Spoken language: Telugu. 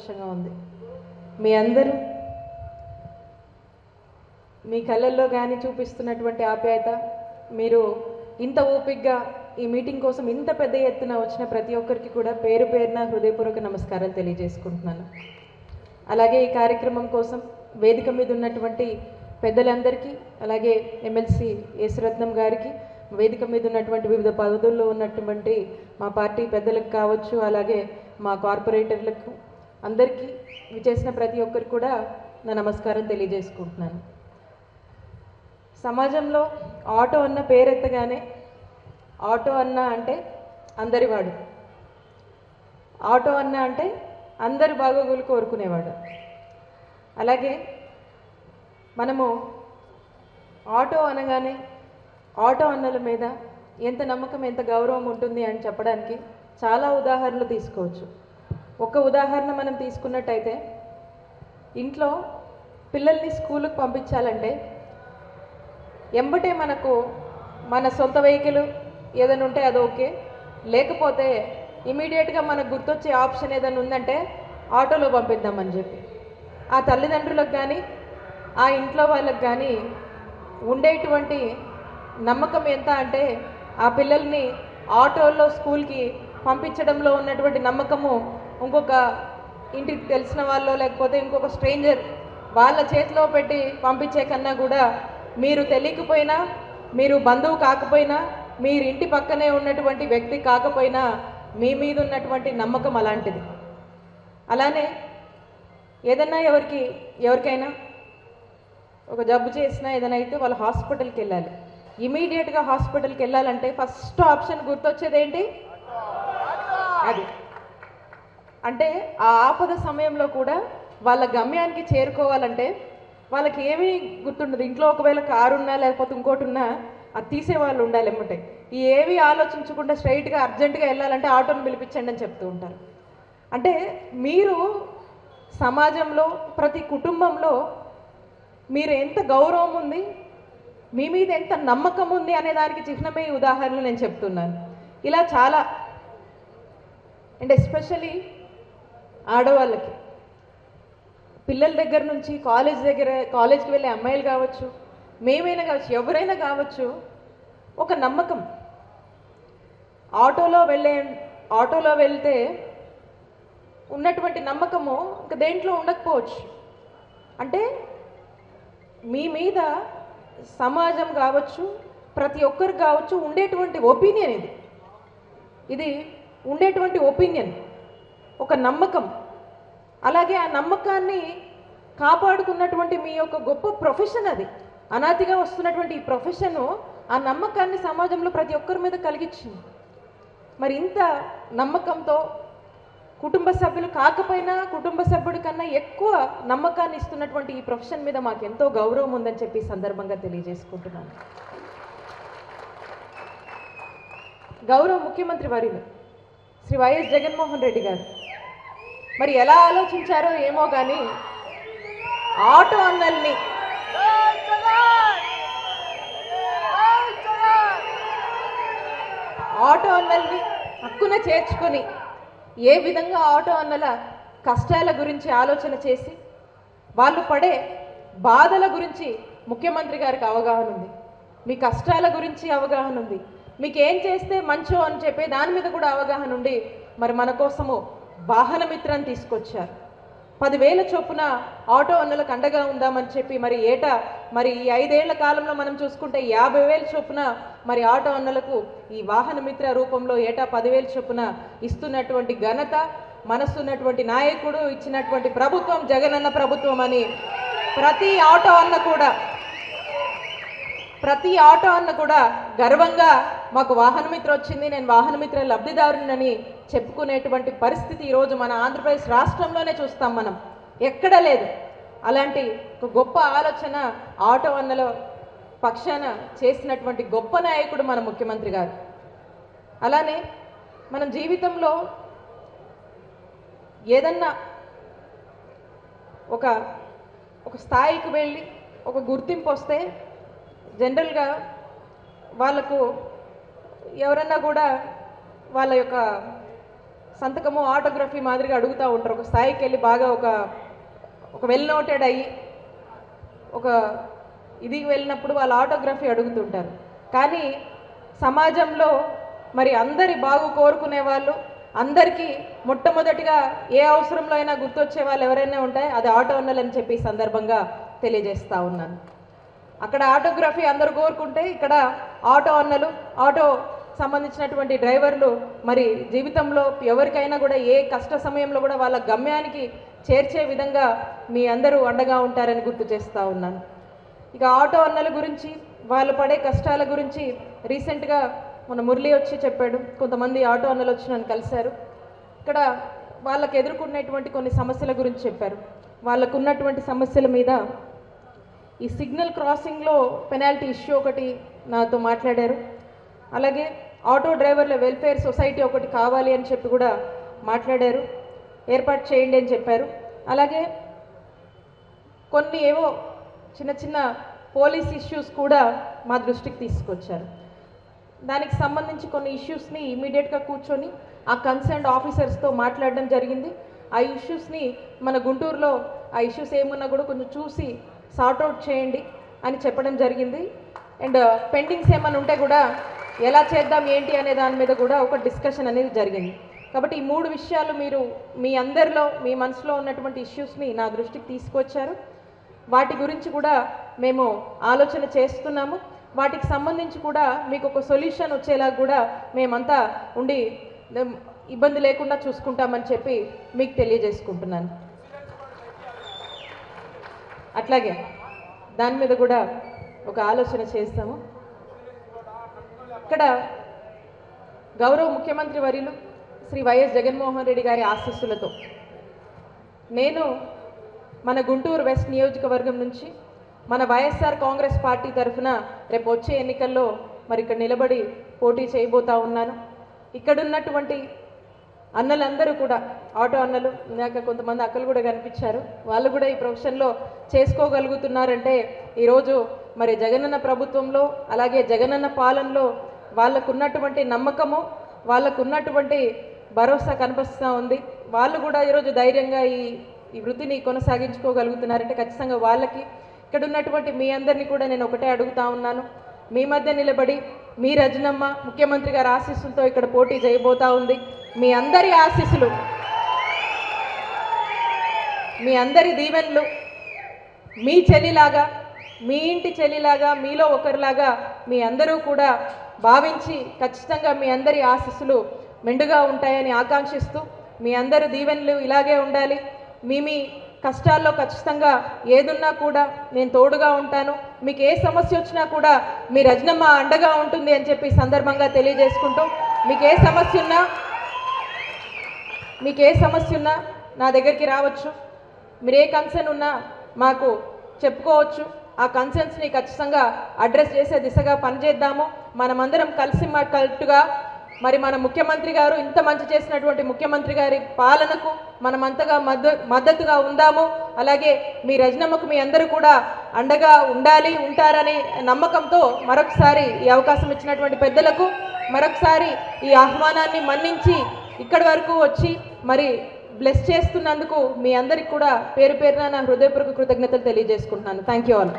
సంతోషంగా ఉంది. మీ అందరూ మీ కళ్ళల్లో కానీ చూపిస్తున్నటువంటి ఆప్యాయత, మీరు ఇంత ఓపికగా ఈ మీటింగ్ కోసం ఇంత పెద్ద ఎత్తున వచ్చిన ప్రతి ఒక్కరికి కూడా పేరు పేరున హృదయపూర్వక నమస్కారాలు తెలియజేసుకుంటున్నాను. అలాగే ఈ కార్యక్రమం కోసం వేదిక మీద ఉన్నటువంటి పెద్దలందరికీ, అలాగే ఎమ్మెల్సీ యేసురత్నం గారికి, వేదిక మీద ఉన్నటువంటి వివిధ పదవుల్లో ఉన్నటువంటి మా పార్టీ పెద్దలకు కావచ్చు, అలాగే మా కార్పొరేటర్లకు అందరికీ విచేసిన ప్రతి ఒక్కరికి కూడా నా నమస్కారం తెలియజేసుకుంటున్నాను. సమాజంలో ఆటో అన్న పేరెత్తగానే ఆటో అన్న అంటే అందరివాడు, ఆటో అన్న అంటే అందరి బాగోగులు కోరుకునేవాడు. అలాగే మనము ఆటో అనగానే ఆటో అన్నల మీద ఎంత నమ్మకం, ఎంత గౌరవం ఉంటుంది అని చెప్పడానికి చాలా ఉదాహరణలు తీసుకోవచ్చు. ఒక ఉదాహరణ మనం తీసుకున్నట్టయితే, ఇంట్లో పిల్లల్ని స్కూలుకు పంపించాలంటే ఎంబటే మనకు మన సొంత వెహికల్ ఏదైనా ఉంటే అది ఓకే, లేకపోతే ఇమీడియట్గా మనకు గుర్తొచ్చే ఆప్షన్ ఏదైనా ఉందంటే ఆటోలో పంపిద్దామని చెప్పి ఆ తల్లిదండ్రులకు కానీ ఆ ఇంట్లో వాళ్ళకి కానీ ఉండేటువంటి నమ్మకం ఎంత అంటే, ఆ పిల్లల్ని ఆటోలో స్కూల్కి పంపించడంలో ఉన్నటువంటి నమ్మకము ఇంకొక ఇంటికి తెలిసిన వాళ్ళు లేకపోతే ఇంకొక స్ట్రేంజర్ వాళ్ళ చేతిలో పెట్టి పంపించే కన్నా కూడా, మీరు తెలియకపోయినా, మీరు బంధువు కాకపోయినా, మీరు ఇంటి పక్కనే ఉన్నటువంటి వ్యక్తి కాకపోయినా మీ మీద ఉన్నటువంటి నమ్మకం అలాంటిది. అలానే ఏదన్నా ఎవరికైనా ఒక జబ్బు చేసినా ఏదైనా అయితే వాళ్ళు హాస్పిటల్కి వెళ్ళాలి. ఇమీడియట్గా హాస్పిటల్కి వెళ్ళాలంటే ఫస్ట్ ఆప్షన్ గుర్తొచ్చేది ఏంటి? అది. అంటే ఆ ఆపద సమయంలో కూడా వాళ్ళ గమ్యానికి చేరుకోవాలంటే వాళ్ళకి ఏమీ గుర్తుండదు. ఇంట్లో ఒకవేళ కారు ఉన్నా లేకపోతే ఇంకోటి ఉన్నా అది తీసేవాళ్ళు ఉండాలి ఎమ్మటే. ఈ ఏవి ఆలోచించకుండా స్ట్రైట్గా అర్జెంటుగా వెళ్ళాలంటే ఆటోని పిలిపించండి అని చెప్తూ ఉంటారు. అంటే మీరు సమాజంలో ప్రతి కుటుంబంలో మీరు ఎంత గౌరవం ఉంది, మీ మీద ఎంత నమ్మకం ఉంది అనే దానికి చిహ్నమే ఈ ఉదాహరణలు నేను చెప్తున్నాను. ఇలా చాలా, అండ్ ఎస్పెషలీ ఆడవాళ్ళకి, పిల్లల దగ్గర నుంచి కాలేజ్కి వెళ్ళే అమ్మాయిలు కావచ్చు, మేమైనా కావచ్చు, ఎవరైనా కావచ్చు, ఒక నమ్మకం. ఆటోలో వెళ్తే ఉన్నటువంటి నమ్మకము ఇంకా దేంట్లో ఉండకపోవచ్చు. అంటే మీ మీద సమాజం కావచ్చు, ప్రతి ఒక్కరు కావచ్చు ఉండేటువంటి ఒపీనియన్ ఇది ఉండేటువంటి ఒపీనియన్, ఒక నమ్మకం. అలాగే ఆ నమ్మకాన్ని కాపాడుకున్నటువంటి మీ యొక్క గొప్ప ప్రొఫెషన్ అది. అనాదిగా వస్తున్నటువంటి ఈ ప్రొఫెషను ఆ నమ్మకాన్ని సమాజంలో ప్రతి ఒక్కరి మీద కలిగించింది. మరి ఇంత నమ్మకంతో కుటుంబ సభ్యులు కాకపోయినా కుటుంబ సభ్యుడి కన్నా ఎక్కువ నమ్మకాన్ని ఇస్తున్నటువంటి ఈ ప్రొఫెషన్ మీద మాకు ఎంతో గౌరవం ఉందని చెప్పి సందర్భంగా తెలియజేసుకుంటున్నాను. గౌరవ ముఖ్యమంత్రి వర్యులు శ్రీ వైఎస్ జగన్మోహన్ రెడ్డి గారు మరి ఎలా ఆలోచించారో ఏమో కానీ ఆటో అన్నల్ని హక్కున చేర్చుకొని ఏ విధంగా ఆటో అన్నల కష్టాల గురించి ఆలోచన చేసి వాళ్ళు పడే బాధల గురించి ముఖ్యమంత్రి గారికి అవగాహన ఉంది, మీ కష్టాల గురించి అవగాహన ఉంది, మీకు ఏం చేస్తే మంచో అని చెప్పే దాని మీద కూడా అవగాహన ఉండి మరి మన కోసము వాహన మిత్రాన్ని తీసుకొచ్చారు. 10,000 చొప్పున ఆటో అన్నలకు అండగా ఉందామని చెప్పి మరి ఏటా మరి ఈ 5 ఏళ్ల కాలంలో మనం చూసుకుంటే 50,000 చొప్పున మరి ఆటో అన్నలకు ఈ వాహన మిత్ర రూపంలో ఏటా 10,000 చొప్పున ఇస్తున్నటువంటి ఘనత మనసున్నటువంటి నాయకుడు ఇచ్చినటువంటి ప్రభుత్వం జగనన్న ప్రభుత్వం అని ప్రతి ఆటో అన్న కూడా గర్వంగా మాకు వాహన మిత్ర వచ్చింది, నేను వాహన మిత్ర లబ్ధిదారునని చెప్పుకునేటువంటి పరిస్థితి ఈరోజు మన ఆంధ్రప్రదేశ్ రాష్ట్రంలోనే చూస్తాం. మనం ఎక్కడా లేదు. అలాంటి ఒక గొప్ప ఆలోచన ఆటో అన్నల పక్షాన చేసినటువంటి గొప్ప నాయకుడు మన ముఖ్యమంత్రి గారు. అలానే మనం జీవితంలో ఏదన్నా ఒక స్థాయికి వెళ్ళి ఒక గుర్తింపు వస్తే జనరల్గా వాళ్ళకు ఎవరన్నా కూడా వాళ్ళ యొక్క సంతకము ఆటోగ్రఫీ మాదిరిగా అడుగుతూ ఉంటారు. ఒక స్థాయికి వెళ్ళి బాగా ఒక వెల్ నోటెడ్ అయ్యి ఒక ఇది వెళ్ళినప్పుడు వాళ్ళు ఆటోగ్రఫీ అడుగుతుంటారు. కానీ సమాజంలో మరి అందరి బాగు కోరుకునే వాళ్ళు, అందరికీ మొట్టమొదటిగా ఏ అవసరంలో అయినా గుర్తొచ్చే వాళ్ళు ఎవరైనా ఉంటే అది ఆటో అన్నలని చెప్పి ఈ సందర్భంగా తెలియజేస్తూ ఉన్నాను. అక్కడ ఆటోగ్రఫీ అందరూ కోరుకుంటే ఇక్కడ ఆటో అన్నలు, ఆటో సంబంధించినటువంటి డ్రైవర్లు మరి జీవితంలో ఎవరికైనా కూడా ఏ కష్ట సమయంలో కూడా వాళ్ళ గమ్యానికి చేర్చే విధంగా మీ అందరూ అండగా ఉంటారని గుర్తు చేస్తూ ఉన్నాను. ఇక ఆటో అన్నల గురించి, వాళ్ళు పడే కష్టాల గురించి రీసెంట్గా మన మురళి వచ్చి చెప్పాడు. కొంతమంది ఆటో అన్నలు వచ్చి నన్ను కలిశారు. ఇక్కడ వాళ్ళకు ఎదుర్కొన్నటువంటి కొన్ని సమస్యల గురించి చెప్పారు. వాళ్ళకు ఉన్నటువంటి సమస్యల మీద ఈ సిగ్నల్ క్రాసింగ్లో పెనాల్టీ ఇష్యూ ఒకటి నాతో మాట్లాడారు. అలాగే ఆటో డ్రైవర్ల వెల్ఫేర్ సొసైటీ ఒకటి కావాలి అని చెప్పి కూడా మాట్లాడారు, ఏర్పాటు చేయండి అని చెప్పారు. అలాగే కొన్ని ఏవో చిన్న చిన్న పోలీస్ ఇష్యూస్ కూడా మా దృష్టికి తీసుకొచ్చారు. దానికి సంబంధించి కొన్ని ఇష్యూస్ని ఇమీడియట్గా కూర్చొని ఆ కన్సర్న్డ్ ఆఫీసర్స్తో మాట్లాడడం జరిగింది. ఆ ఇష్యూస్ని మన గుంటూరులో ఆ ఇష్యూస్ ఏమున్నా కూడా కొంచెం చూసి సార్ట్అవుట్ చేయండి అని చెప్పడం జరిగింది. అండ్ పెండింగ్స్ ఏమైనా ఉంటే కూడా ఎలా చేద్దాం ఏంటి అనే దాని మీద కూడా ఒక డిస్కషన్ అనేది జరిగింది. కాబట్టి ఈ 3 విషయాలు మీరు మీ అందరిలో మీ మనసులో ఉన్నటువంటి ఇష్యూస్ని నా దృష్టికి తీసుకొచ్చారు. వాటి గురించి కూడా మేము ఆలోచన చేస్తున్నాము. వాటికి సంబంధించి కూడా మీకు ఒక సొల్యూషన్ వచ్చేలా కూడా మేమంతా ఉండి ఇబ్బంది లేకుండా చూసుకుంటామని చెప్పి మీకు తెలియజేసుకుంటున్నాను. అట్లాగే దాని మీద కూడా ఒక ఆలోచన చేస్తాము. ఇక్కడ గౌరవ ముఖ్యమంత్రి వర్యులు శ్రీ వైఎస్ జగన్మోహన్ రెడ్డి గారి ఆశీస్సులతో నేను మన గుంటూరు వెస్ట్ నియోజకవర్గం నుంచి మన వైఎస్ఆర్ కాంగ్రెస్ పార్టీ తరఫున రేపు వచ్చే ఎన్నికల్లో మరి ఇక్కడ నిలబడి పోటీ చేయబోతా ఉన్నాను. ఇక్కడున్నటువంటి అన్నలందరూ కూడా ఆటో అన్నలు, ఇందాక కొంతమంది అక్కలు కూడా కనిపించారు, వాళ్ళు కూడా ఈ ప్రొఫెషన్లో చేసుకోగలుగుతున్నారంటే ఈరోజు మరి జగనన్న ప్రభుత్వంలో అలాగే జగనన్న పాలనలో వాళ్ళకున్నటువంటి నమ్మకము, వాళ్ళకున్నటువంటి భరోసా కనిపిస్తూ ఉంది. వాళ్ళు కూడా ఈరోజు ధైర్యంగా ఈ వృత్తిని కొనసాగించుకోగలుగుతున్నారంటే ఖచ్చితంగా వాళ్ళకి ఇక్కడ ఉన్నటువంటి మీ అందరినీ కూడా నేను ఒకటే అడుగుతా ఉన్నాను. మీ మధ్య నిలబడి మీ రజనమ్మ ముఖ్యమంత్రి గారి ఆశీస్సులతో ఇక్కడ పోటీ చేయబోతా ఉంది. మీ అందరి ఆశీస్సులు, మీ అందరి దీవెనలు మీ చెల్లిలాగా, మీ ఇంటి చెల్లిలాగా, మీలో ఒకరిలాగా మీ అందరూ కూడా భావించి ఖచ్చితంగా మీ అందరి ఆశీస్సులు మెండుగా ఉంటాయని ఆకాంక్షిస్తూ మీ అందరి దీవెనలు ఇలాగే ఉండాలి. మీ కష్టాల్లో ఖచ్చితంగా ఏదున్నా కూడా నేను తోడుగా ఉంటాను. మీకు ఏ సమస్య వచ్చినా కూడా మీ రజనమ్మ అండగా ఉంటుంది అని చెప్పి సందర్భంగా తెలియజేసుకుంటూ మీకు ఏ సమస్య ఉన్నా నా దగ్గరికి రావచ్చు. మీరు ఏ కన్సర్న్ ఉన్నా మాకు చెప్పుకోవచ్చు. ఆ కన్సర్న్స్ని ఖచ్చితంగా అడ్రస్ చేసే దిశగా పనిచేద్దాము. మనమందరం కలిసికట్టుగా మరి మన ముఖ్యమంత్రి గారు ఇంత మంచి చేసినటువంటి ముఖ్యమంత్రి గారి పాలనకు మనమంతగా మద్దతుగా ఉందాము. అలాగే మీ రజనమ్మకు మీ అందరూ కూడా అండగా ఉంటారని నమ్మకంతో మరొకసారి ఈ అవకాశం ఇచ్చినటువంటి పెద్దలకు మరొకసారి ఈ ఆహ్వానాన్ని మన్నించి ఇక్కడి వరకు వచ్చి మరి బ్లెస్ చేస్తున్నందుకు మీ అందరికి కూడా పేరు పేరున నా హృదయపూర్వక కృతజ్ఞతలు తెలియజేసుకుంటున్నాను. Thank you all.